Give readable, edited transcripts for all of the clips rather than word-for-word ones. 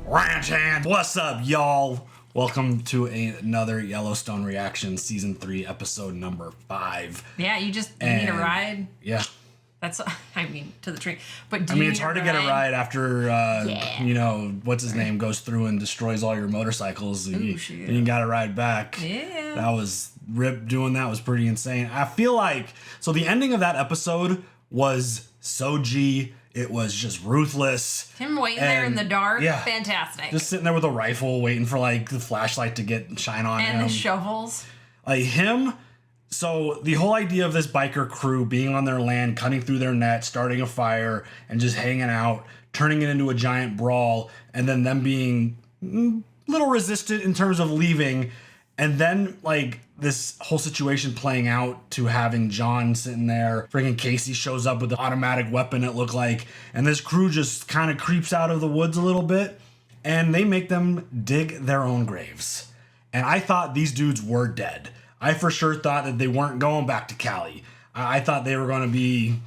Ranch hands. What's up, y'all? Welcome to another Yellowstone reaction, season 3, episode number 5. Yeah, you need a ride. Yeah. That's, to the train. But it's hard to get a ride after, what's his name goes through and destroys all your motorcycles. And you got to ride back. Yeah. That was, Rip doing that was pretty insane. I feel like, so the ending of that episode was so G. It was just ruthless. Him waiting there in the dark, fantastic. Just sitting there with a rifle, waiting for like the flashlight to shine on him. And the shovels. Like him. So the whole idea of this biker crew being on their land, cutting through their net, starting a fire, and just hanging out, turning it into a giant brawl, and then them being a little resistant in terms of leaving, and then like this whole situation playing out to having John sitting there, freaking Kayce shows up with the automatic weapon, it looked like, and this crew just kind of creeps out of the woods a little bit, and they make them dig their own graves. And I thought these dudes were dead. I for sure thought that they weren't going back to Cali. I thought they were going to be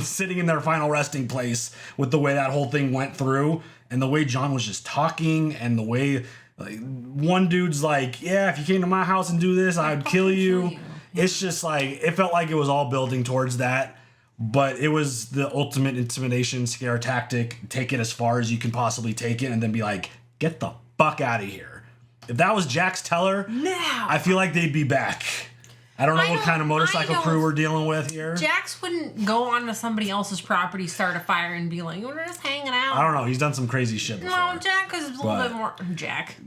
sitting in their final resting place with the way that whole thing went through, and the way John was just talking, and the way like one dude's like, yeah, if you came to my house and do this, I'd kill you. It's just like, it felt like it was all building towards that, but it was the ultimate intimidation scare tactic. Take it as far as you can possibly take it and then be like, get the fuck out of here. If that was Jack's teller, I feel like they'd be back. I don't know what kind of motorcycle crew we're dealing with here. Jax wouldn't go onto somebody else's property, start a fire, and be like, we're just hanging out. I don't know. He's done some crazy shit before. No, Jack is a little bit more... Jax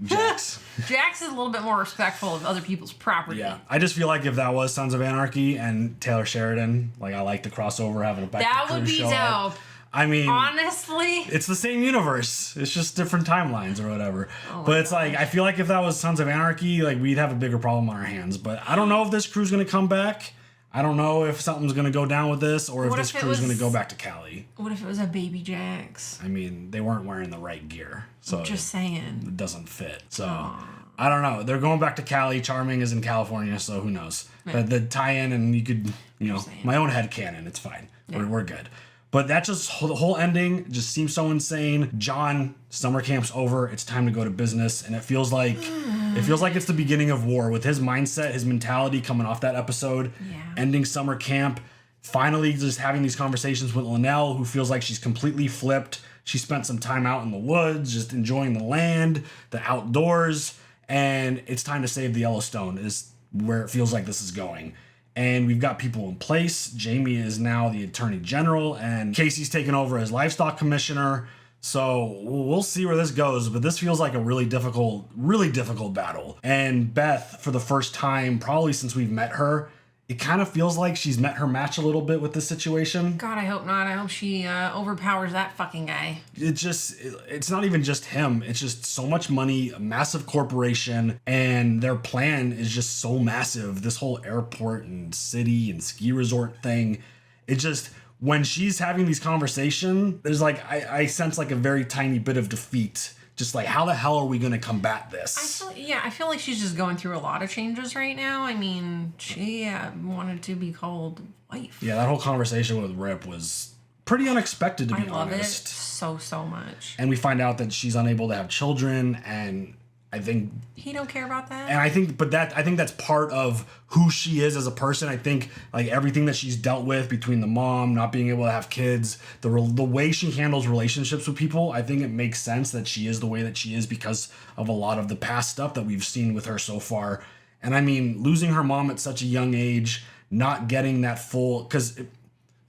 is a little bit more respectful of other people's property. Yeah. I just feel like if that was Sons of Anarchy and Taylor Sheridan, like I like the crossover, having a biker crew show up. I mean, honestly, it's the same universe. It's just different timelines or whatever. But it's like, I feel like if that was Sons of Anarchy, like we'd have a bigger problem on our hands. But I don't know if this crew's going to come back. I don't know if something's going to go down with this or if this crew's going to go back to Cali. What if it was a baby Jax? I mean, they weren't wearing the right gear. So just saying. It doesn't fit. So I don't know. They're going back to Cali. Charming is in California, so who knows? But the tie-in and you could, my own headcanon, it's fine. Yeah. We're good. But that just, the whole ending just seems so insane. John, summer camp's over. It's time to go to business. And it feels like it's the beginning of war with his mindset, his mentality coming off that episode, ending summer camp, finally just having these conversations with Linnell, who feels like she's completely flipped. She spent some time out in the woods, just enjoying the land, the outdoors, and it's time to save the Yellowstone is where it feels like this is going. And we've got people in place. Jamie is now the attorney general, and Kayce's taken over as livestock commissioner. So we'll see where this goes, but this feels like a really difficult battle. And Beth, for the first time, probably since we've met her, it kind of feels like she's met her match a little bit with this situation. God, I hope not. I hope she overpowers that fucking guy. It's not even just him. It's just so much money, a massive corporation, and their plan is just so massive. This whole airport and city and ski resort thing, it just, when she's having these conversations, there's like, I sense like a very tiny bit of defeat. Just like, how the hell are we going to combat this? I feel like she's just going through a lot of changes right now. I mean, she wanted to be called wife. Yeah, that whole conversation with Rip was pretty unexpected, to be honest. I love it so much. And we find out that she's unable to have children, and I think he don't care about that. And I think that's part of who she is as a person. I think like everything that she's dealt with between the mom not being able to have kids, the way she handles relationships with people, I think it makes sense that she is the way that she is because of a lot of the past stuff that we've seen with her so far. And I mean, losing her mom at such a young age, not getting that full, because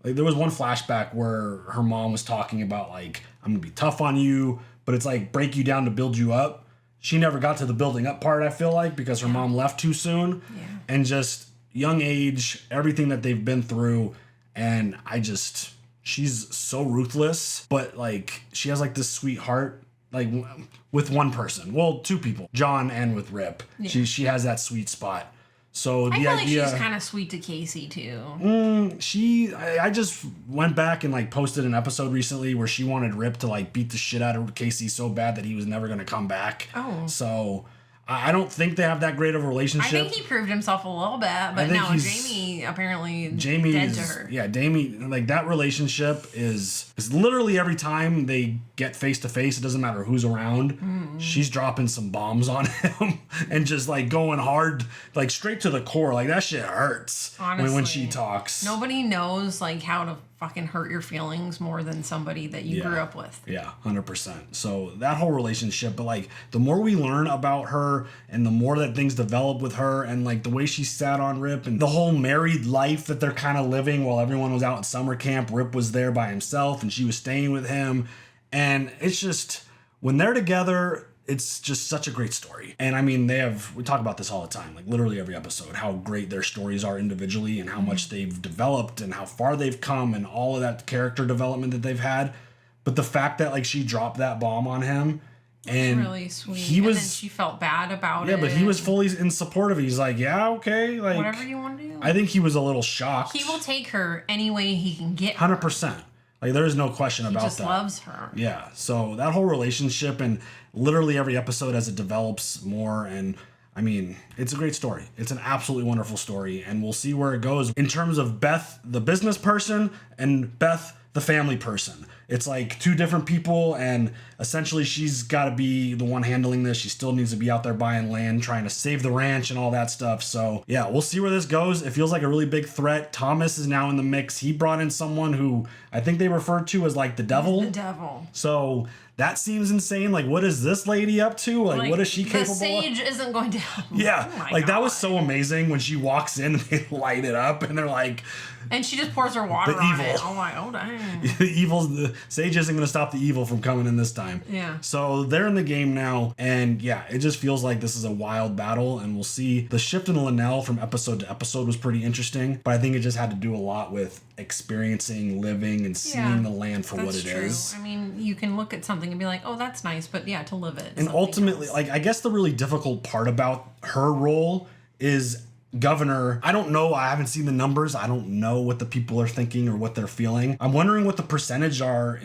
like there was one flashback where her mom was talking about like, I'm gonna be tough on you, but it's like break you down to build you up. She never got to the building up part, I feel like, because her mom left too soon. Yeah. And just young age, everything that they've been through. And she's so ruthless, but like she has like this sweet heart, like with one person. Well, two people, John and with Rip. Yeah. She has that sweet spot. So I feel like she's kind of sweet to Kayce too. I just went back and like posted an episode recently where she wanted Rip to like beat the shit out of Kayce so bad that he was never going to come back. Oh. So I don't think they have that great of a relationship. I think he proved himself a little bit, but no, Jamie apparently dead to her. Yeah, Jamie, like that relationship is literally every time they get face to face, it doesn't matter who's around, she's dropping some bombs on him and just like going hard, like straight to the core. Like that shit hurts. Honestly, when she talks. Nobody knows like how to fucking hurt your feelings more than somebody that you grew up with. Yeah, 100%. So that whole relationship, but like the more we learn about her and the more that things develop with her and like the way she sat on Rip and the whole married life that they're kind of living while everyone was out at summer camp, Rip was there by himself and she was staying with him. And it's just, when they're together, it's just such a great story. And I mean, we talk about this all the time, like literally every episode, how great their stories are individually and how much they've developed and how far they've come and all of that character development that they've had. But the fact that like she dropped that bomb on him and really sweet. And then she felt bad about it. Yeah, but he was fully in support of it. He's like, yeah, okay. Like whatever you want to do. I think he was a little shocked. He will take her any way he can get her. 100%. Like there is no question about that. He just loves her. Yeah. So that whole relationship and literally every episode as it develops more, and I mean, it's a great story. It's an absolutely wonderful story, and we'll see where it goes in terms of Beth, the business person, and Beth, the family person. It's like two different people, and essentially she's got to be the one handling this. She still needs to be out there buying land, trying to save the ranch and all that stuff. So yeah, we'll see where this goes. It feels like a really big threat. Thomas is now in the mix. He brought in someone who I think they referred to as like the devil. The devil. So that seems insane. Like, what is this lady up to? Like what is she capable of? The sage isn't going to help. Yeah, oh like God. That was so amazing when she walks in and they light it up and they're like... And she just pours her water on it. Oh my, oh dang. The sage isn't going to stop the evil from coming in this time. Yeah. So they're in the game now, and yeah, it just feels like this is a wild battle, and we'll see. The shift in Linnell from episode to episode was pretty interesting, but I think it just had to do a lot with experiencing, living, and seeing the land for what it is. I mean, you can look at something and be like, oh, that's nice, but yeah, to live it. And ultimately, like, I guess the really difficult part about her role is governor. I don't know. I haven't seen the numbers. I don't know what the people are thinking or what they're feeling. I'm wondering what the percentages are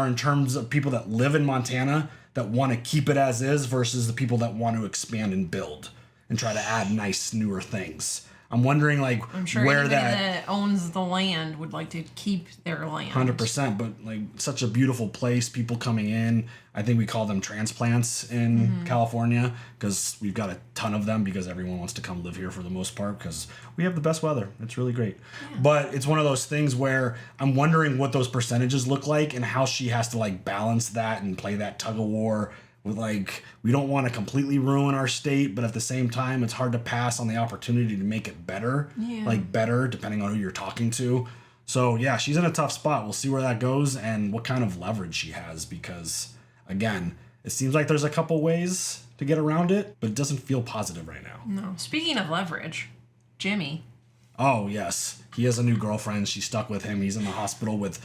in terms of people that live in Montana that want to keep it as is versus the people that want to expand and build and try to add nice newer things. I'm wondering, like, I'm sure where anybody that owns the land would like to keep their land. 100%, but like such a beautiful place, people coming in. I think we call them transplants in California because we've got a ton of them because everyone wants to come live here for the most part because we have the best weather. It's really great. Yeah. But it's one of those things where I'm wondering what those percentages look like and how she has to like balance that and play that tug of war with like, we don't want to completely ruin our state, but at the same time, it's hard to pass on the opportunity to make it better, like better, depending on who you're talking to. So yeah, she's in a tough spot. We'll see where that goes and what kind of leverage she has because, again, it seems like there's a couple ways to get around it, but it doesn't feel positive right now. No. Speaking of leverage, Jimmy. Oh, yes. He has a new girlfriend. She's stuck with him. He's in the hospital with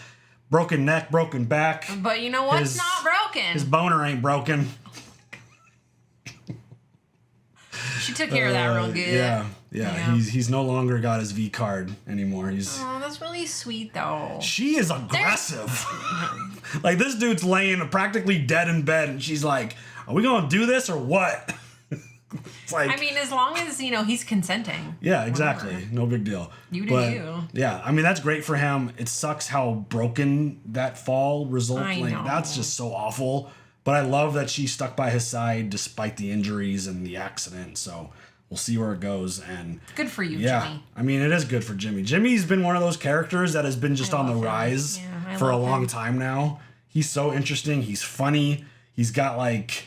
broken neck, broken back. But you know what's not broken? His boner ain't broken. She took care of that real good. Yeah. He's no longer got his V card anymore. Oh, that's really sweet though. She is aggressive. Like this dude's laying practically dead in bed, and she's like, "Are we gonna do this or what?" It's like, I mean, as long as he's consenting. Yeah, exactly. Whatever. No big deal. You do you. Yeah, I mean that's great for him. It sucks how broken that fall resulted. I know. That's just so awful. But I love that she stuck by his side despite the injuries and the accident. So we'll see where it goes. And good for you, Jimmy. I mean, it is good for Jimmy. Jimmy's been one of those characters that has been just on the rise for a long time now. He's so interesting. He's funny. He's got like...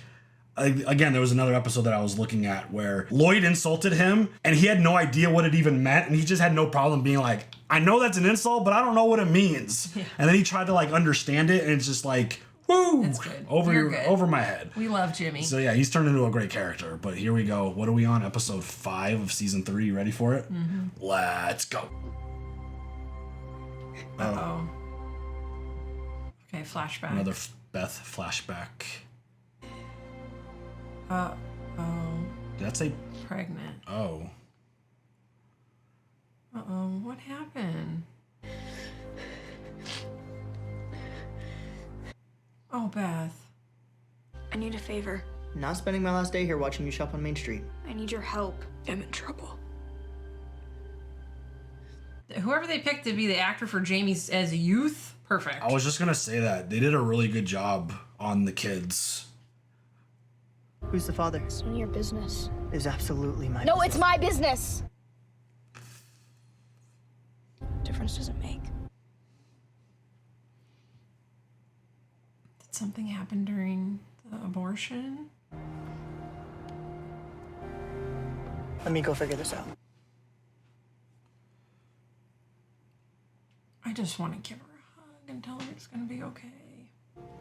Again, there was another episode that I was looking at where Lloyd insulted him and he had no idea what it even meant. And he just had no problem being like, I know that's an insult, but I don't know what it means. Yeah. And then he tried to like understand it. And it's just like, woo, it's good. Over my head. We love Jimmy. So yeah, he's turned into a great character. But here we go. What are we on? Episode 5 of season 3. You ready for it? Mm-hmm. Let's go. Uh-oh. Okay, flashback. Another Beth flashback. Oh. Did that say pregnant? Oh. What happened? Oh, Beth. I need a favor. Not spending my last day here watching you shop on Main Street. I need your help. I'm in trouble. Whoever they picked to be the actor for Jamie's as youth, perfect. I was just gonna say that. They did a really good job on the kids. Who's the father? It's none of your business. Is absolutely my No, business. it's my business. Difference doesn't make. Did something happen during the abortion? Let me go figure this out. I just want to give her a hug and tell her it's gonna be okay.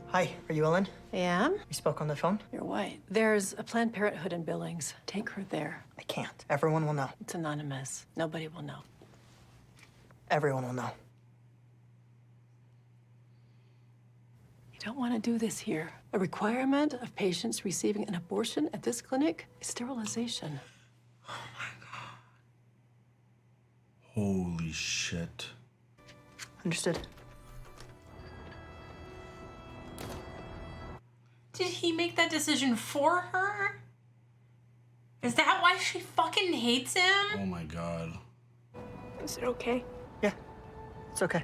Hi, are you Ellen? I am? We spoke on the phone. You're white. There's a Planned Parenthood in Billings. Take her there. I can't. Everyone will know. It's anonymous. Nobody will know. Everyone will know. You don't want to do this here. A requirement of patients receiving an abortion at this clinic is sterilization. Holy shit. Understood. Did he make that decision for her? Is that why she fucking hates him? Oh my god. Is it okay? Yeah, it's okay.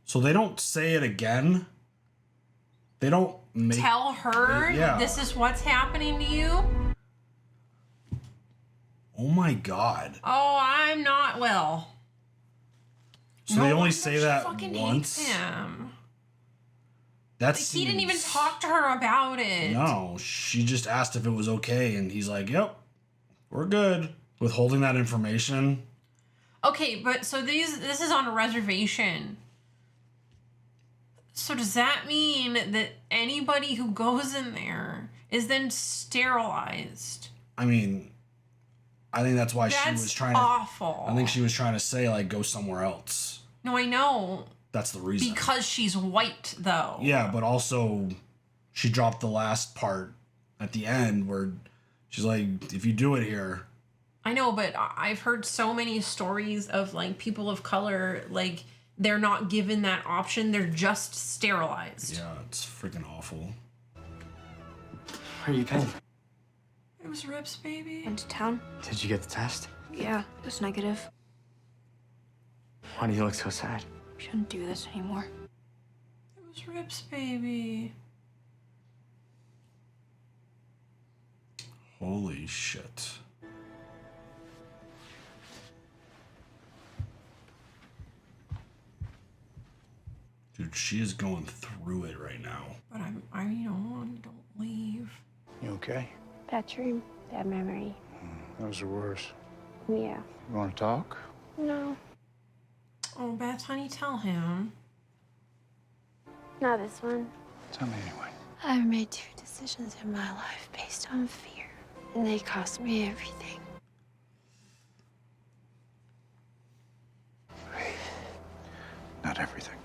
So they don't say it again? They don't make... Tell her Yeah. this is what's happening to you? Oh my god. Oh, I'm not well. So No they only wonder say she that fucking once? hates him. That's He didn't even talk to her about it. No, she just asked if it was okay, and he's like, yep, we're good. Withholding that information. Okay, but so this is on a reservation. So does that mean that anybody who goes in there is then sterilized? I mean, I think that's why she That's was trying awful. to... I think she was trying to say, like, go somewhere else. No, I know. That's the reason. Because she's white, though. Yeah, but also she dropped the last part at the end where she's like, if you do it here... I know, but I've heard so many stories of, like, people of color, like, they're not given that option. They're just sterilized. Yeah, it's freaking awful. Where you been? It was Rip's baby. Went to town? Did you get the test? Yeah, it was negative. Why do you look so sad? Shouldn't do this anymore. It was Rip's baby. Holy shit. Dude, she is going through it right now. But I don't leave. You okay? Bad dream, bad memory. Those are worse. Yeah. You want to talk? No, Oh, Beth, honey, tell him. not this one. Tell me anyway. I've made 2 decisions in my life based on fear, and they cost me everything. Not everything.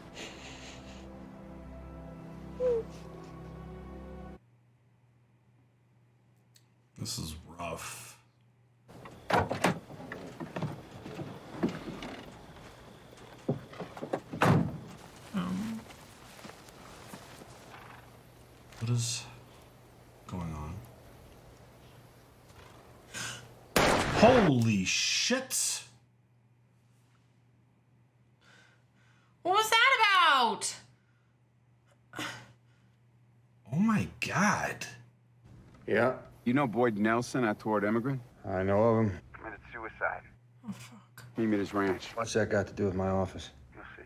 This is rough. What is going on? Holy shit! What was that about? Oh my god. Yeah. You know Boyd Nelson, that toward immigrant? I know of him. Committed suicide. Oh, fuck. Meet me at his ranch. What's that got to do with my office? You'll see.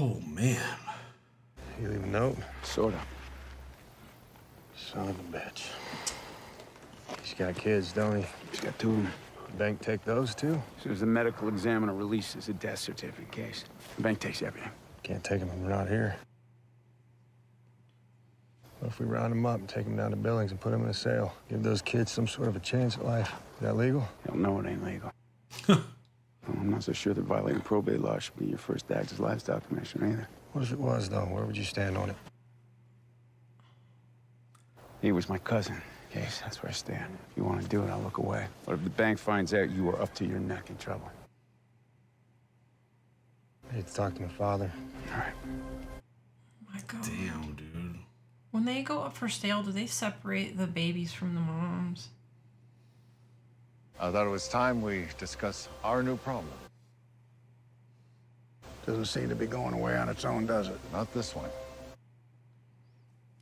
Oh man. You leave a note? Sort of. Son of a bitch. He's got kids, don't he? He's got 2 of them. The bank take those too? As soon as the medical examiner releases a death certificate case, the bank takes everything. Can't take them when we're not here. What if we round them up and take them down to Billings and put them in a sale? Give those kids some sort of a chance at life. Is that legal? They'll know it ain't legal. Well, I'm not so sure that violating probate law should be your first act as livestock commissioner either. What if it was, though? Where would you stand on it? He was my cousin, Kayce. That's where I stand. If you want to do it, I'll look away. But if the bank finds out you were up to your neck in trouble, I need to talk to my father. All right. My God. Damn, dude. When they go up for sale, do they separate the babies from the moms? I thought it was time we discuss our new problem. Doesn't seem to be going away on its own, does it? Not this one.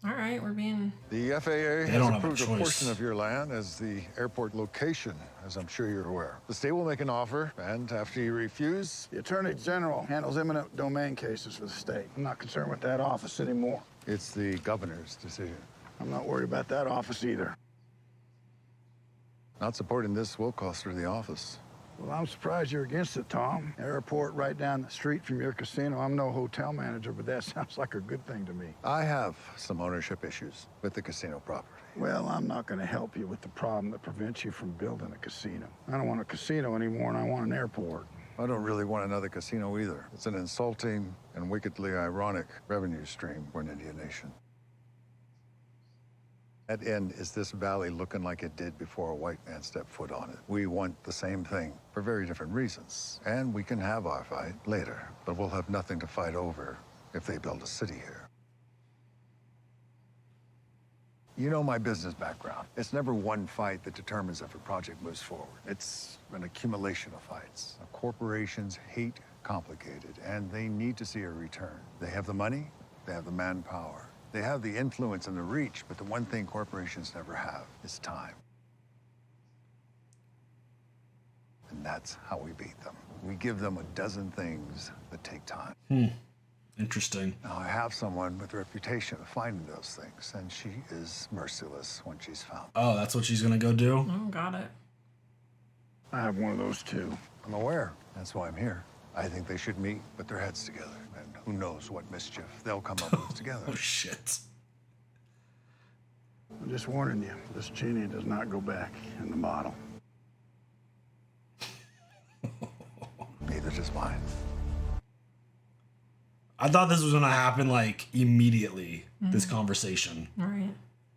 All right, we're being... The FAA don't has have a approved a choice. portion of your land as the airport location, as I'm sure you're aware. The state will make an offer, and after you refuse... The Attorney General handles eminent domain cases for the state. I'm not concerned with that office anymore. It's the governor's decision. I'm not worried about that office either. Not supporting this will cost her the office. Well, I'm surprised you're against it, Tom. Airport right down the street from your casino. I'm no hotel manager, but that sounds like a good thing to me. I have some ownership issues with the casino property. Well, I'm not going to help you with the problem that prevents you from building a casino. I don't want a casino anymore, and I want an airport. I don't really want another casino either. It's an insulting and wickedly ironic revenue stream for an Indian nation. At end is this valley looking like it did before a white man stepped foot on it. We want the same thing for very different reasons. And we can have our fight later, but we'll have nothing to fight over if they build a city here. You know my business background. It's never one fight that determines if a project moves forward. It's an accumulation of fights. Corporations hate complicated, and they need to see a return. They have the money, they have the manpower. They have the influence and the reach, but the one thing corporations never have is time. And that's how we beat them. We give them a dozen things that take time. Interesting. Now, I have someone with a reputation of finding those things, and she is merciless when she's found. Oh, that's what she's gonna go do? Oh, got it. I have one of those, too. I'm aware. That's why I'm here. I think they should meet, put their heads together, and who knows what mischief they'll come up with together. Oh, shit. I'm just warning you, this genie does not go back in the bottle. Neither does mine. I thought this was gonna happen, like, immediately, this conversation. All right.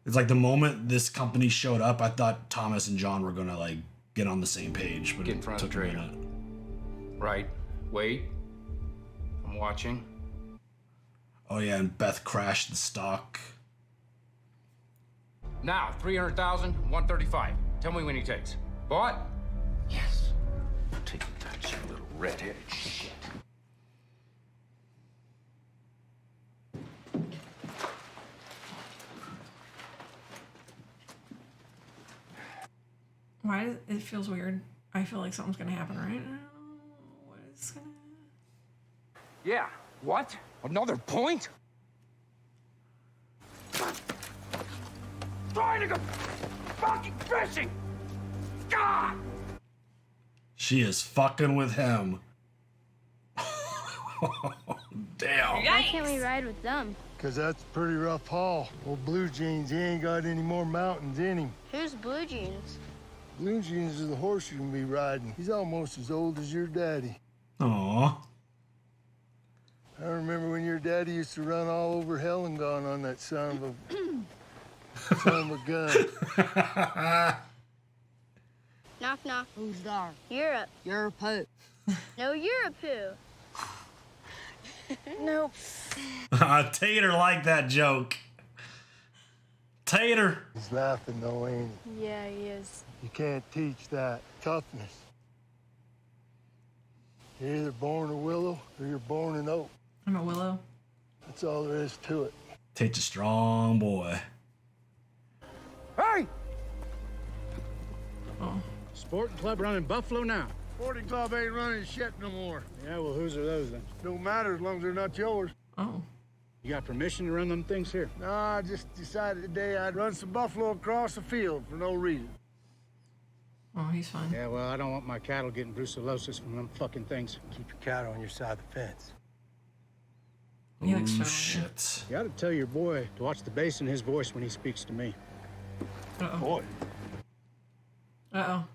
It's like the moment this company showed up, I thought Thomas and John were gonna, like, get on the same page, but Get in it front of took the a trader. minute. Right. Wait. I'm watching. Oh, yeah, and Beth crashed the stock. Now, 300,000, 135. Tell me when he takes. Bought? Yes. Take that, you little redheaded shit. Why does it feels weird? I feel like something's gonna happen right now. What is gonna... Yeah. What? Another point? Trying to go fucking fishing! God! She is fucking with him. Damn. Why can't we ride with them? Because that's a pretty rough haul. Old Blue Jeans, he ain't got any more mountains in him. Who's Blue Jeans? Blue Jeans is the horse you're gonna be riding. He's almost as old as your daddy. Aw. I remember when your daddy used to run all over hell and gone on that son of a gun. Knock, knock. Who's there? Europe. You're a poop. No, Europe who? Nope. Tater liked that joke. Tater. He's laughing though, ain't he? Yeah, he is. You can't teach that. Toughness. You're either born a willow or you're born an oak. I'm a willow. That's all there is to it. Tate's a strong boy. Hey! Oh. Sporting club running Buffalo now. Sporting club ain't running shit no more. Yeah, well, whose are those then? Don't matter as long as they're not yours. Oh. You got permission to run them things here? No, I just decided today I'd run some buffalo across the field for no reason. Oh, he's fine. Yeah, well, I don't want my cattle getting brucellosis from them fucking things. Keep your cattle on your side of the fence. He looks Ooh, so shit. You gotta tell your boy to watch the bass in his voice when he speaks to me. Uh-oh. Boy. Uh-oh.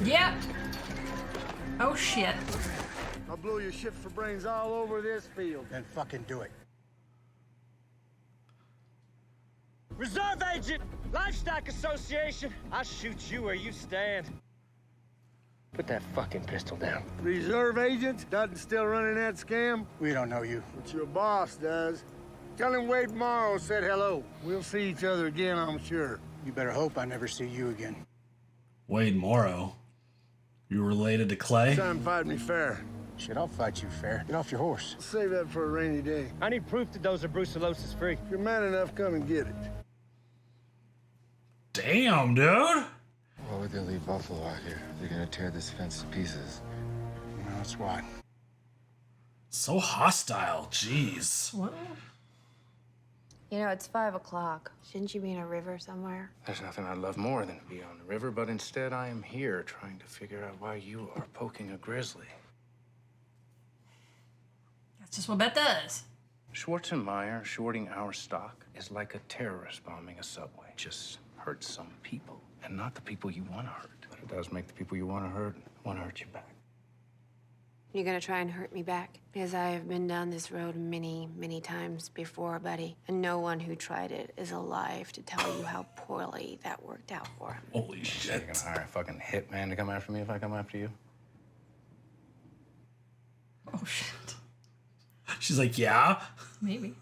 Yep. Oh, shit. I'll blow your shit for brains all over this field. Then fucking do it. Reserve Agent, Livestock Association. I shoot you where you stand. Put that fucking pistol down. Reserve agent? Dutton still running that scam? We don't know you. But your boss does. Tell him Wade Morrow said hello. We'll see each other again, I'm sure. You better hope I never see you again. Wade Morrow. You related to Clay? Time fight me fair. Shit, I'll fight you fair. Get off your horse. Save that for a rainy day. I need proof that those are brucellosis free. If you're man enough, come and get it. Damn, dude. Why would they leave Buffalo out here? They're gonna tear this fence to pieces. No, that's why. So hostile. Jeez. What? You know, it's 5 o'clock. Shouldn't you be in a river somewhere? There's nothing I'd love more than to be on the river, but instead I am here trying to figure out why you are poking a grizzly. That's just what Beth does. Schwarzenmeyer shorting our stock is like a terrorist bombing a subway. It just hurts some people, and not the people you want to hurt. But it does make the people you want to hurt you back. You're gonna try and hurt me back? Because I have been down this road many, many times before, buddy. And no one who tried it is alive to tell you how poorly that worked out for him. Holy shit. You're gonna hire a fucking hitman to come after me if I come after you? Oh, shit. She's like, yeah? Maybe.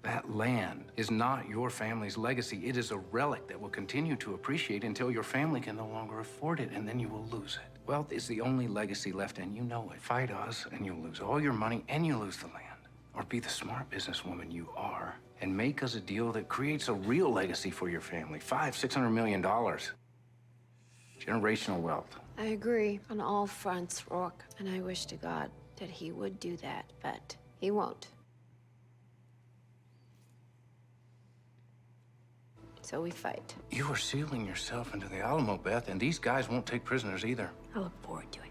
That land is not your family's legacy. It is a relic that will continue to appreciate until your family can no longer afford it, and then you will lose it. Wealth is the only legacy left, and you know it. Fight us, and you'll lose all your money, and you lose the land. Or be the smart businesswoman you are, and make us a deal that creates a real legacy for your family. $500-600 million. Generational wealth. I agree on all fronts, Rourke. And I wish to God that he would do that, but he won't. So we fight. You are sealing yourself into the Alamo, Beth, and these guys won't take prisoners either. I look forward to it.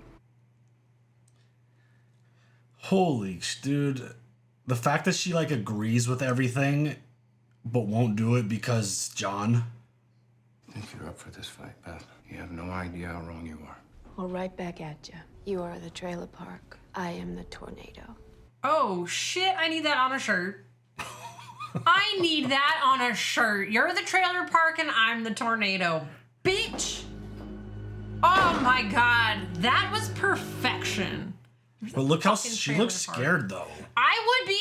Holy dude. The fact that she like agrees with everything but won't do it because John. I think you're up for this fight, Beth. You have no idea how wrong you are. Well, right back at you. You are the trailer park. I am the tornado. Oh, shit. I need that on a shirt. I need that on a shirt. You're the trailer park and I'm the tornado. Bitch. Oh my God. That was perfection. But look how she looks scared though. I would be.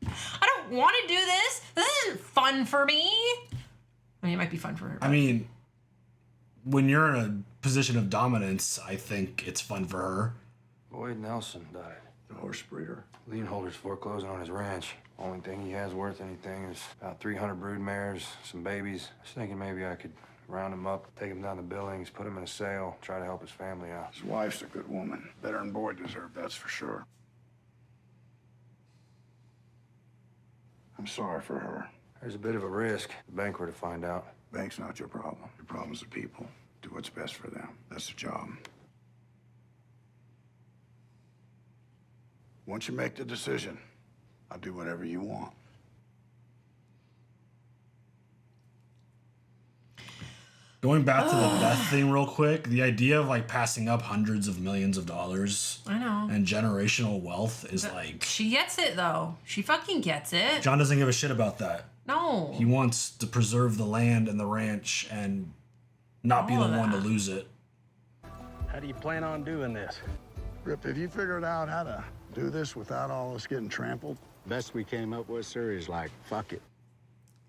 I don't want to do this. This isn't fun for me. I mean, it might be fun for her. I mean, when you're in a position of dominance, I think it's fun for her. Boyd Nelson died. The horse breeder. Lien holder's foreclosing on his ranch. Only thing he has worth anything is about 300 brood mares, some babies. I was thinking maybe I could round him up, take him down to Billings, put him in a sale, try to help his family out. His wife's a good woman. Better than Boyd deserved, that's for sure. I'm sorry for her. There's a bit of a risk. The bank were to find out. Bank's not your problem. Your problem's the people. Do what's best for them. That's the job. Once you make the decision, I'll do whatever you want. Going back to the Beth thing real quick, the idea of like passing up hundreds of millions of dollars I know. and generational wealth is like... She gets it though. She fucking gets it. John doesn't give a shit about that. No. He wants to preserve the land and the ranch and not be the one to lose it. How do you plan on doing this? Rip, have you figured out how to do this without all us getting trampled? Best we came up with, sir, is like, fuck it.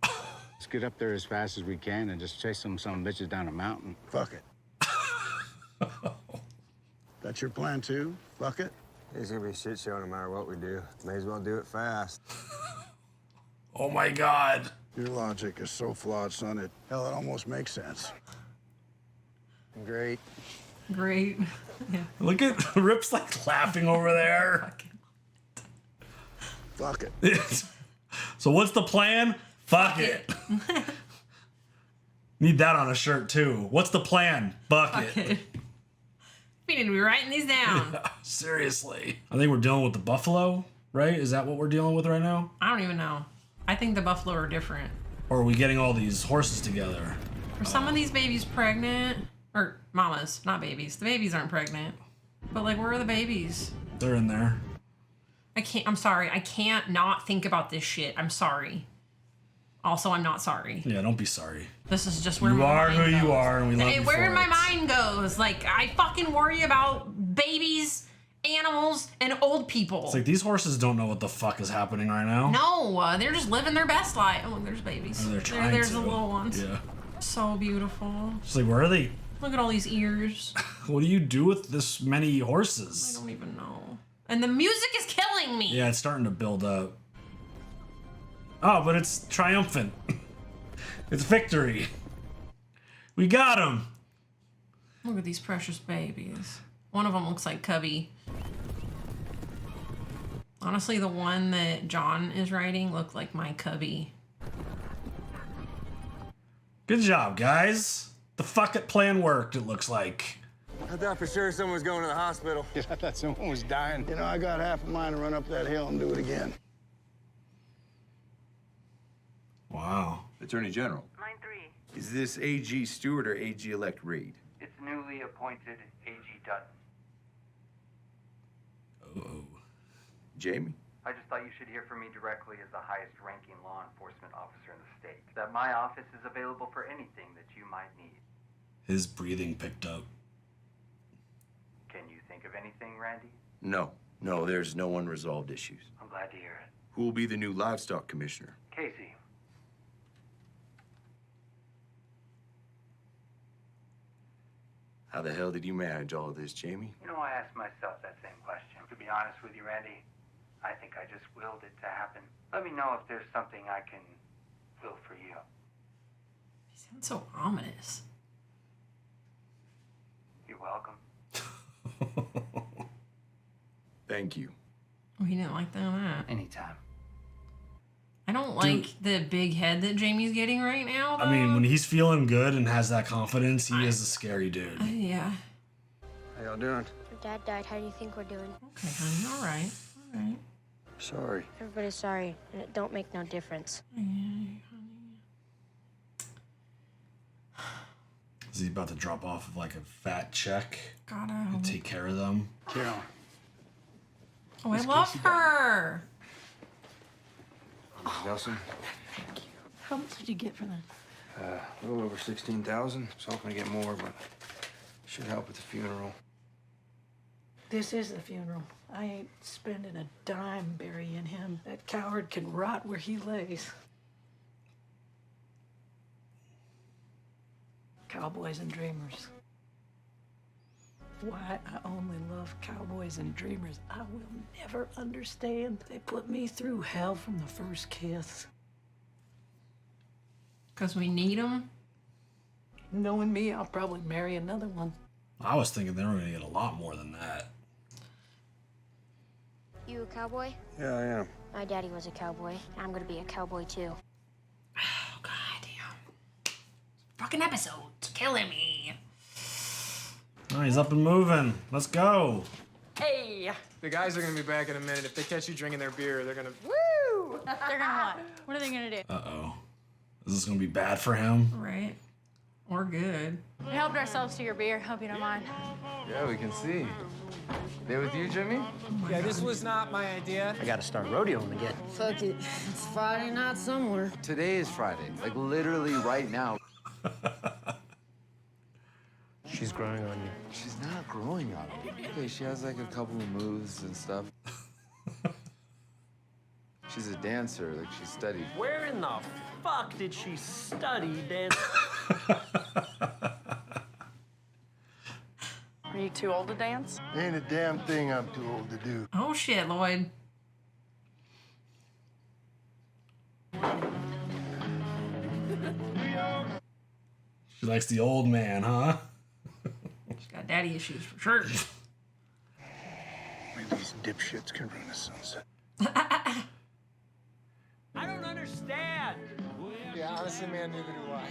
Let's get up there as fast as we can and just chase some bitches down a mountain. Fuck it. That's your plan too? Fuck it? It's gonna be a shit show no matter what we do. May as well do it fast. Oh my God. Your logic is so flawed, son. It almost makes sense. Great. Great. Yeah. Look at Rip's like laughing over there. Fuck it. So what's the plan? Fuck it. Need that on a shirt too. What's the plan? Fuck it. We need to be writing these down. Yeah, seriously. I think we're dealing with the buffalo, right? Is that what we're dealing with right now? I don't even know. I think the buffalo are different. Or are we getting all these horses together? Are some of these babies pregnant? Or mamas, not babies. The babies aren't pregnant. But like, where are the babies? They're in there. I'm sorry. I can't not think about this shit. I'm sorry. Also, I'm not sorry. Yeah, don't be sorry. This is just where You my are mind who goes. you are, and we love you Where for my it. mind goes. Like, I fucking worry about babies, animals, and old people. It's like these horses don't know what the fuck is happening right now. No, they're just living their best life. Oh, there's babies. Or they're trying There's to. the little ones. Yeah. So beautiful. It's like, where are they? Look at all these ears. What do you do with this many horses? I don't even know. And the music is killing me. Yeah, it's starting to build up. Oh, but it's triumphant. It's victory. We got him. Look at these precious babies. One of them looks like Cubby. Honestly, the one that John is riding looked like my Cubby. Good job, guys. The fuck it plan worked, it looks like. I thought for sure someone was going to the hospital. Yeah, I thought someone was dying. You know, I got half a mind to run up that hill and do it again. Wow. Attorney General. Line 3. Is this AG Stewart or AG-elect Reed? It's newly appointed AG Dutton. Uh-oh. Jamie? I just thought you should hear from me directly as the highest-ranking law enforcement officer in the state. That my office is available for anything that you might need. His breathing picked up. Can you think of anything, Randy? No. No, there's no unresolved issues. I'm glad to hear it. Who will be the new livestock commissioner? Kayce. How the hell did you manage all of this, Jamie? You know, I asked myself that same question. To be honest with you, Randy, I think I just willed it to happen. Let me know if there's something I can will for you. He sounds so ominous. You're welcome. Thank you. Oh, he didn't like that. Anytime. I don't like the big head that Jamie's getting right now, though. I mean, when he's feeling good and has that confidence, he is a scary dude. Yeah. How y'all doing? Your dad died. How do you think we're doing? Okay, honey. All right. All right. Sorry. Everybody's sorry, and it don't make no difference. Is he about to drop off of like a fat check Gotta and take care of them? Carol. Oh, I love her. Nelson, How much did you get for that? a little over 16,000. I was hoping to get more, but should help with the funeral. This is the funeral. I ain't spending a dime burying him. That coward can rot where he lays. Cowboys and Dreamers. Why I only love Cowboys and Dreamers, I will never understand. They put me through hell from the first kiss. Because we need them? Knowing me, I'll probably marry another one. I was thinking they were going to get a lot more than that. You a cowboy? Yeah, I am. My daddy was a cowboy. I'm gonna be a cowboy too. Oh, goddamn. Fucking episode's killing me. Oh, he's up and moving. Let's go. Hey! The guys are gonna be back in a minute. If they catch you drinking their beer, they're gonna... Woo! They're gonna what? What are they gonna do? Uh-oh. Is this going to be bad for him? Right. Or good. We helped ourselves to your beer. Hope you don't mind. Yeah, we can see. They with you, Jimmy? Yeah, this was not my idea. I gotta start rodeoing again. Fuck it. It's Friday night somewhere. Today is Friday. Like, literally right now. She's growing on you. She's not growing on me. Okay, she has, like, a couple of moves and stuff. She's a dancer. Like, she studied. Where in the fuck did she study dance? Are you too old to dance? Ain't a damn thing I'm too old to do. Oh, shit, Lloyd. She likes the old man, huh? She's got daddy issues for sure. Maybe these dipshits can run a sunset. I don't understand. Yeah, honestly, man, neither do I.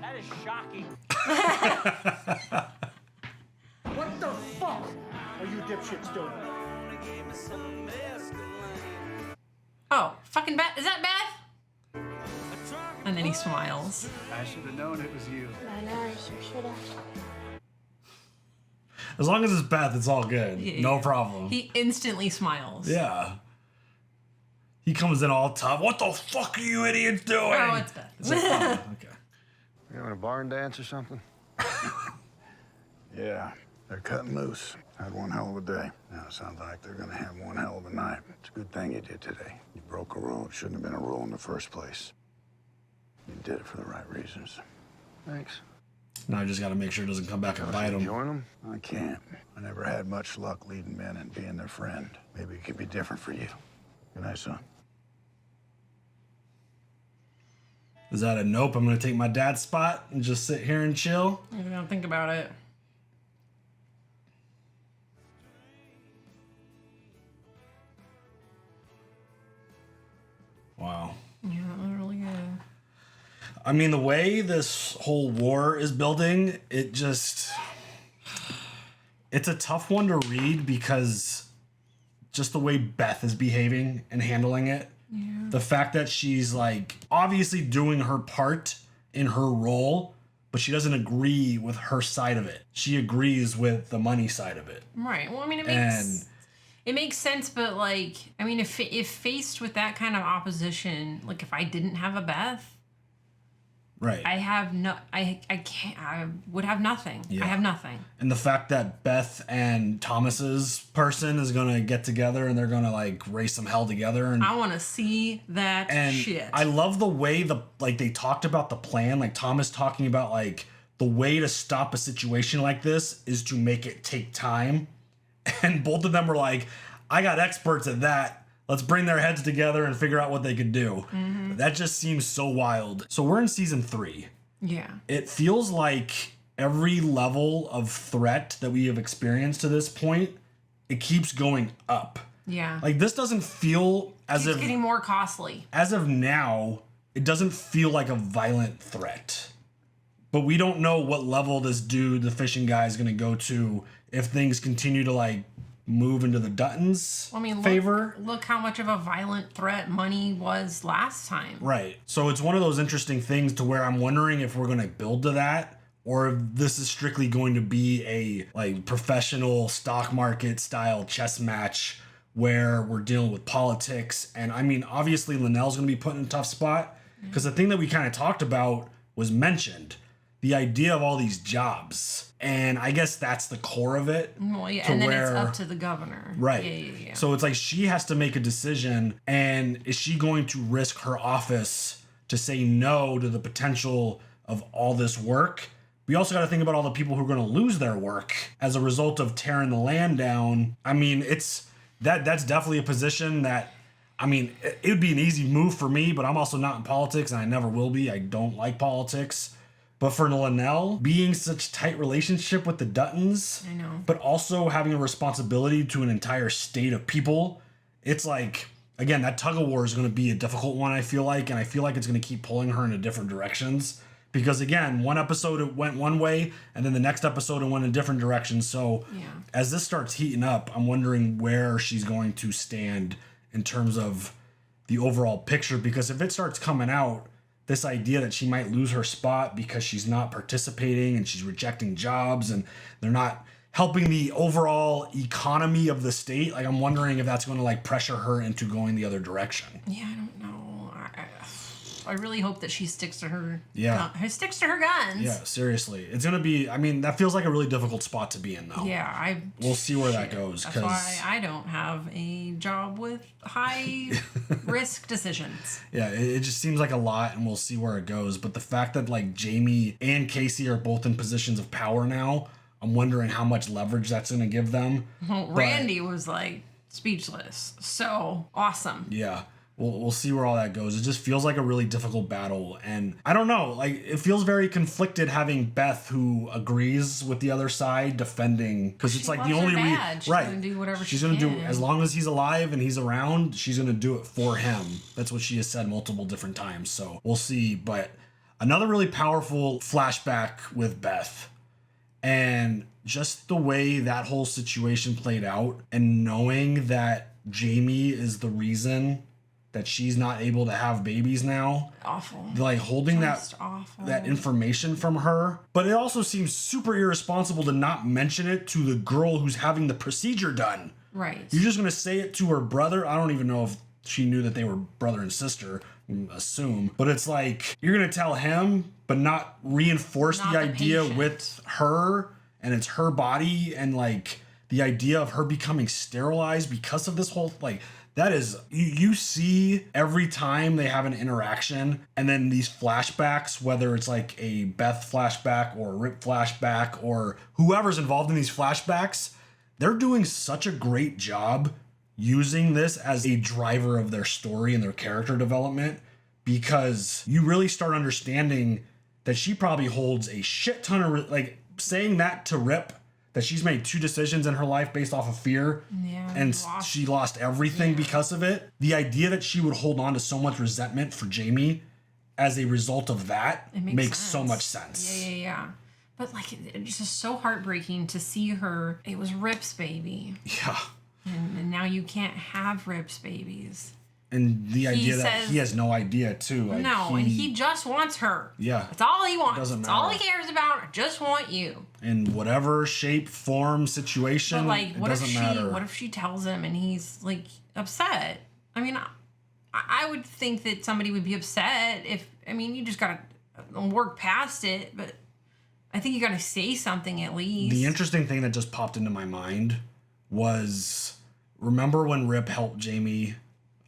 That is shocking. What the fuck are you dipshits doing? Oh, fucking Beth. Is that Beth? And then he smiles. I should have known it was you. I know, I sure should have. As long as it's Beth, it's all good. Yeah, No yeah. problem. He instantly smiles. Yeah. He comes in all tough. What the fuck are you idiots doing? Oh, it's Beth. It's like, oh, okay. You having a barn dance or something? Yeah, they're cutting loose. Had one hell of a day. Now it sounds like they're gonna have one hell of a night. It's a good thing you did today. You broke a rule. It shouldn't have been a rule in the first place. You did it for the right reasons. Thanks. Now I just got to make sure it doesn't come back and bite him. Join them? I can't. I never had much luck leading men and being their friend. Maybe it could be different for you. Good night, son. Is that a nope? I'm going to take my dad's spot and just sit here and chill? I don't think about it. Wow. Yeah, that was really good. I mean, the way this whole war is building, it's a tough one to read because just the way Beth is behaving and handling it. Yeah. The fact that she's like obviously doing her part in her role, but she doesn't agree with her side of it. She agrees with the money side of it. Right. Well, I mean, it makes sense, but like, I mean, if faced with that kind of opposition, like if I didn't have a Beth, right, I would have nothing. Yeah. I have nothing. And the fact that Beth and Thomas's person is gonna get together and they're gonna like raise some hell together, and I want to see that shit. I love the way they talked about the plan, like Thomas talking about like the way to stop a situation like this is to make it take time. And both of them were like, I got experts at that. Let's bring their heads together and figure out what they could do. Mm-hmm. That just seems so wild. So we're in season 3. Yeah. It feels like every level of threat that we have experienced to this point, it keeps going up. Yeah. Like this doesn't feel as it's if getting more costly. as of now, it doesn't feel like a violent threat. But we don't know what level this dude, the fishing guy, is going to go to if things continue to like move into the Duttons' favor. Look how much of a violent threat money was last time. Right. So it's one of those interesting things to where I'm wondering if we're going to build to that or if this is strictly going to be a like professional stock market style chess match where we're dealing with politics. And I mean, obviously Linnell's going to be put in a tough spot because the thing that we kind of talked about was mentioned. The idea of all these jobs. And I guess that's the core of it. Well, yeah, and then it's up to the governor. Right. Yeah. So it's like she has to make a decision, and is she going to risk her office to say no to the potential of all this work? We also got to think about all the people who are going to lose their work as a result of tearing the land down. I mean, that's definitely a position that, I mean, it would be an easy move for me, but I'm also not in politics, and I never will be. I don't like politics. But for Linnell, being such a tight relationship with the Duttons, I know, but also having a responsibility to an entire state of people, it's like, again, that tug of war is going to be a difficult one, I feel like, and I feel like it's going to keep pulling her into different directions. Because again, one episode it went one way, and then the next episode it went in a different direction. So as this starts heating up, I'm wondering where she's going to stand in terms of the overall picture. Because if it starts coming out, this idea that she might lose her spot because she's not participating and she's rejecting jobs and they're not helping the overall economy of the state. Like, I'm wondering if that's going to like pressure her into going the other direction. Yeah, I don't know. I really hope that she sticks to her. Sticks to her guns. Yeah, seriously, it's gonna be. I mean, that feels like a really difficult spot to be in, though. Yeah, we'll see where that goes. That's why I don't have a job with high risk decisions. Yeah, it just seems like a lot, and we'll see where it goes. But the fact that like Jamie and Kayce are both in positions of power now, I'm wondering how much leverage that's gonna give them. Well, Randy was like speechless. So awesome. Yeah. We'll see where all that goes. It just feels like a really difficult battle. And I don't know, like it feels very conflicted having Beth, who agrees with the other side, defending, because it's like the only she's gonna do whatever she's gonna do as long as he's alive and he's around, she's gonna do it for him. That's what she has said multiple different times. So we'll see. But another really powerful flashback with Beth. And just the way that whole situation played out, and knowing that Jamie is the reason that she's not able to have babies now. Awful. Like holding just awful. that information from her. But it also seems super irresponsible to not mention it to the girl who's having the procedure done. Right. You're just going to say it to her brother? I don't even know if she knew that they were brother and sister, assume. But it's like, you're going to tell him, but not reinforce the idea patient. with her, and it's her body, and like the idea of her becoming sterilized because of this whole, like, that is, you see every time they have an interaction, and then these flashbacks, whether it's like a Beth flashback or a Rip flashback or whoever's involved in these flashbacks, they're doing such a great job using this as a driver of their story and their character development, because you really start understanding that she probably holds a shit ton of, like, saying that to Rip, that she's made 2 decisions in her life based off of fear, and she lost everything because of it. The idea that she would hold on to so much resentment for Jamie as a result of that makes so much sense. Yeah. But like, it's just so heartbreaking to see her. It was Rip's baby. Yeah. And now you can't have Rip's babies. And the idea that he has no idea too. Like, and he just wants her. Yeah. That's all he wants. Doesn't That's all he matter. cares about. I just want you. In whatever shape, form, situation, But like, it what doesn't matter. What if she tells him and he's like upset? I mean, I would think that somebody would be upset if. I mean, you just gotta work past it. But I think you gotta say something at least. The interesting thing that just popped into my mind was, remember when Rip helped Jamie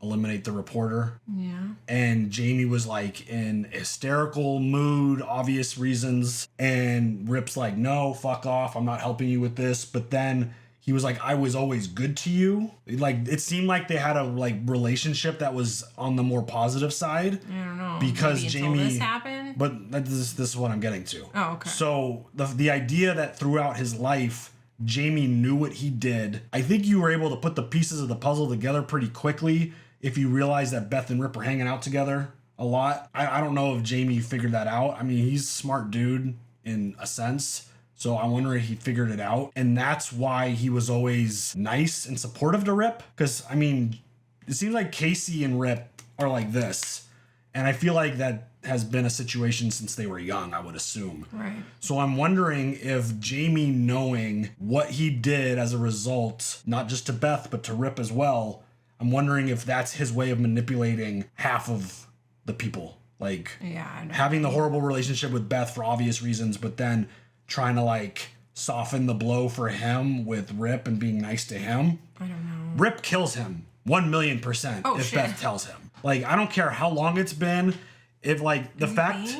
eliminate the reporter? Yeah. And Jamie was like in hysterical mood, obvious reasons. And Rip's like, no, fuck off. I'm not helping you with this. But then he was like, I was always good to you. Like, it seemed like they had a like relationship that was on the more positive side. I don't know. Because Maybe Jamie, until this happened. but this is what I'm getting to. Oh, okay. So the idea that throughout his life, Jamie knew what he did. I think you were able to put the pieces of the puzzle together pretty quickly if you realize that Beth and Rip were hanging out together a lot. I don't know if Jamie figured that out. I mean, he's a smart dude in a sense. So I wonder if he figured it out. And that's why he was always nice and supportive to Rip. Because, I mean, it seems like Kayce and Rip are like this. And I feel like that has been a situation since they were young, I would assume. Right. So I'm wondering if Jamie, knowing what he did as a result, not just to Beth, but to Rip as well, I'm wondering if that's his way of manipulating half of the people. Like, having the horrible relationship with Beth for obvious reasons, but then trying to, like, soften the blow for him with Rip and being nice to him. I don't know. Rip kills him 1,000,000% if Beth tells him. Like, I don't care how long it's been. If, like, the fact...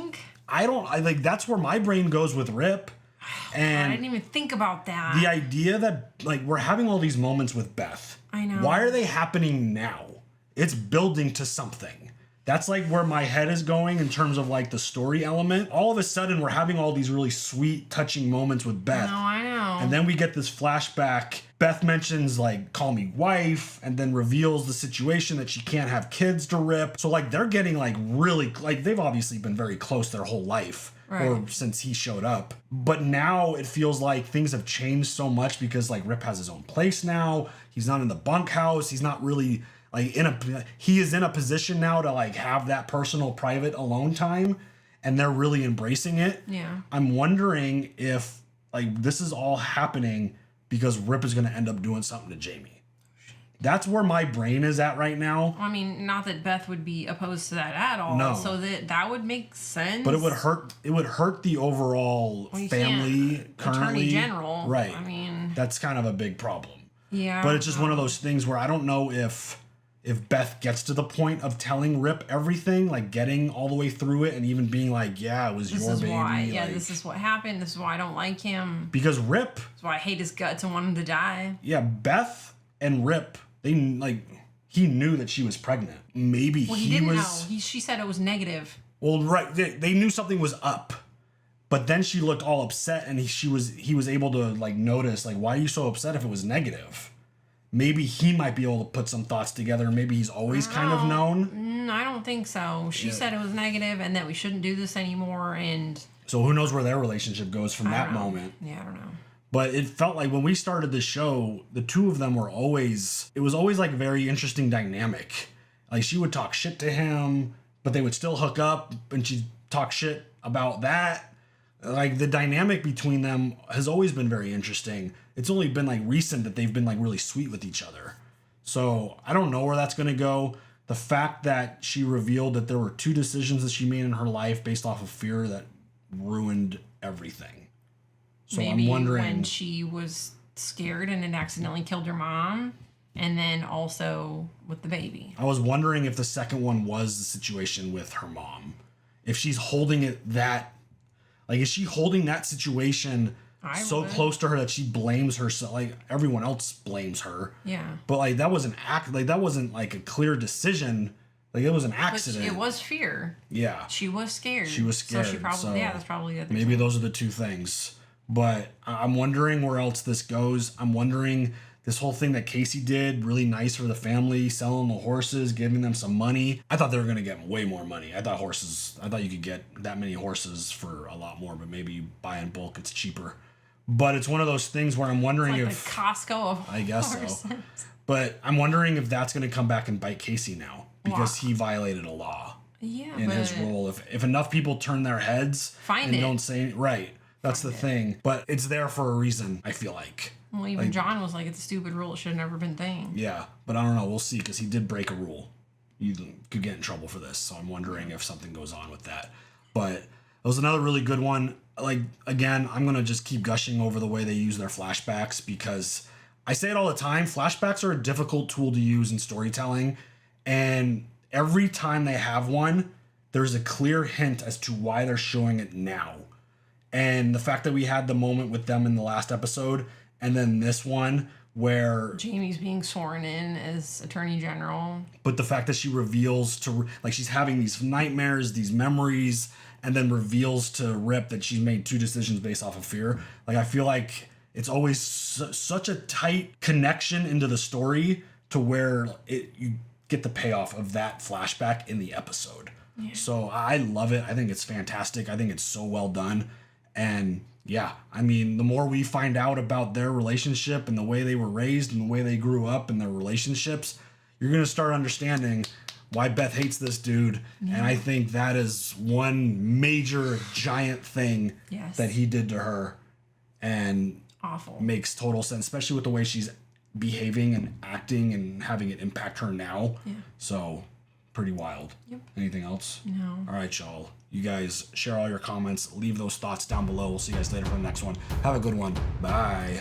I like, that's where my brain goes with Rip. And I didn't even think about that. the idea that, like, we're having all these moments with Beth. I know. Why are they happening now? It's building to something. That's like where my head is going in terms of like the story element. All of a sudden, we're having all these really sweet, touching moments with Beth. No, I know. And then we get this flashback. Beth mentions, like, call me wife, and then reveals the situation that she can't have kids to Rip. So, like, they're getting, like, really, like, they've obviously been very close their whole life. Right. Or since he showed up. But now it feels like things have changed so much because, like, Rip has his own place now. He's not in the bunkhouse. He's not really, like, he is in a position now to, like, have that personal, private, alone time. And they're really embracing it. Yeah. I'm wondering if, like, this is all happening because Rip is going to end up doing something to Jamie. That's where my brain is at right now. I mean, not that Beth would be opposed to that at all. No. So that would make sense. But it would hurt. It would hurt the overall Well, you family can't. currently. Attorney General. Right. I mean, that's kind of a big problem. Yeah. But it's just one of those things where I don't know if Beth gets to the point of telling Rip everything, like getting all the way through it and even being like, yeah, it was this your is baby. why. Yeah, like, this is what happened. This is why I don't like him. because Rip. That's why I hate his guts and want him to die. Yeah, Beth and Rip, they like, he knew that she was pregnant. Maybe Well, he didn't was. know. She said it was negative. Well, right, they knew something was up, but then she looked all upset, and he was able to like notice, like, why are you so upset if it was negative? Maybe he might be able to put some thoughts together. Maybe he's always kind of known. I don't think so. She said it was negative and that we shouldn't do this anymore. And So who knows where their relationship goes from I that don't know. moment. Yeah, I don't know. But it felt like when we started the show, the two of them were always, it was always like very interesting dynamic. Like she would talk shit to him, but they would still hook up and she'd talk shit about that. Like the dynamic between them has always been very interesting. It's only been like recent that they've been like really sweet with each other. So I don't know where that's going to go. the fact that she revealed that there were 2 decisions that she made in her life based off of fear that ruined everything. So Maybe I'm wondering when she was scared and it accidentally killed her mom, and then also with the baby. I was wondering if the second one was the situation with her mom. If she's holding it that, like, is she holding that situation so close to her that she blames herself? Like, everyone else blames her. Yeah. But, like, that was that wasn't like a clear decision. Like, it was an accident. But it was fear. Yeah. She was scared. She was scared. So she probably, yeah, that's probably the other maybe thing. those are the 2 things. But I'm wondering where else this goes. I'm wondering this whole thing that Kayce did, really nice for the family, selling the horses, giving them some money. I thought they were going to get way more money. I thought you could get that many horses for a lot more, but maybe you buy in bulk, it's cheaper. But it's one of those things where I'm wondering It's like if... the Costco of I guess horses. so. But I'm wondering if that's going to come back and bite Kayce now, because he violated a law in his role. If enough people turn their heads don't say... Right. That's the thing. But it's there for a reason, I feel like. Well, even John was like, it's a stupid rule. It should have never been thing. Yeah, but I don't know. We'll see, because he did break a rule. You could get in trouble for this, so I'm wondering if something goes on with that. But it was another really good one. Like, again, I'm going to just keep gushing over the way they use their flashbacks, because I say it all the time, flashbacks are a difficult tool to use in storytelling, and every time they have one, there's a clear hint as to why they're showing it now. And the fact that we had the moment with them in the last episode, and then this one where Jamie's being sworn in as Attorney General. But the fact that she reveals to, like, she's having these nightmares, these memories, and then reveals to Rip that she's made 2 decisions based off of fear. Like, I feel like it's always such a tight connection into the story to where you get the payoff of that flashback in the episode. Yeah. So I love it. I think it's fantastic. I think it's so well done. And yeah, I mean, the more we find out about their relationship and the way they were raised and the way they grew up and their relationships, you're going to start understanding why Beth hates this dude. Yeah. And I think that is one major giant thing that he did to her, and awful. Makes total sense, especially with the way she's behaving and acting and having it impact her now. Yeah. So pretty wild. Yep. Anything else? No. All right, y'all. You guys share all your comments. Leave those thoughts down below. We'll see you guys later for the next one. Have a good one. Bye.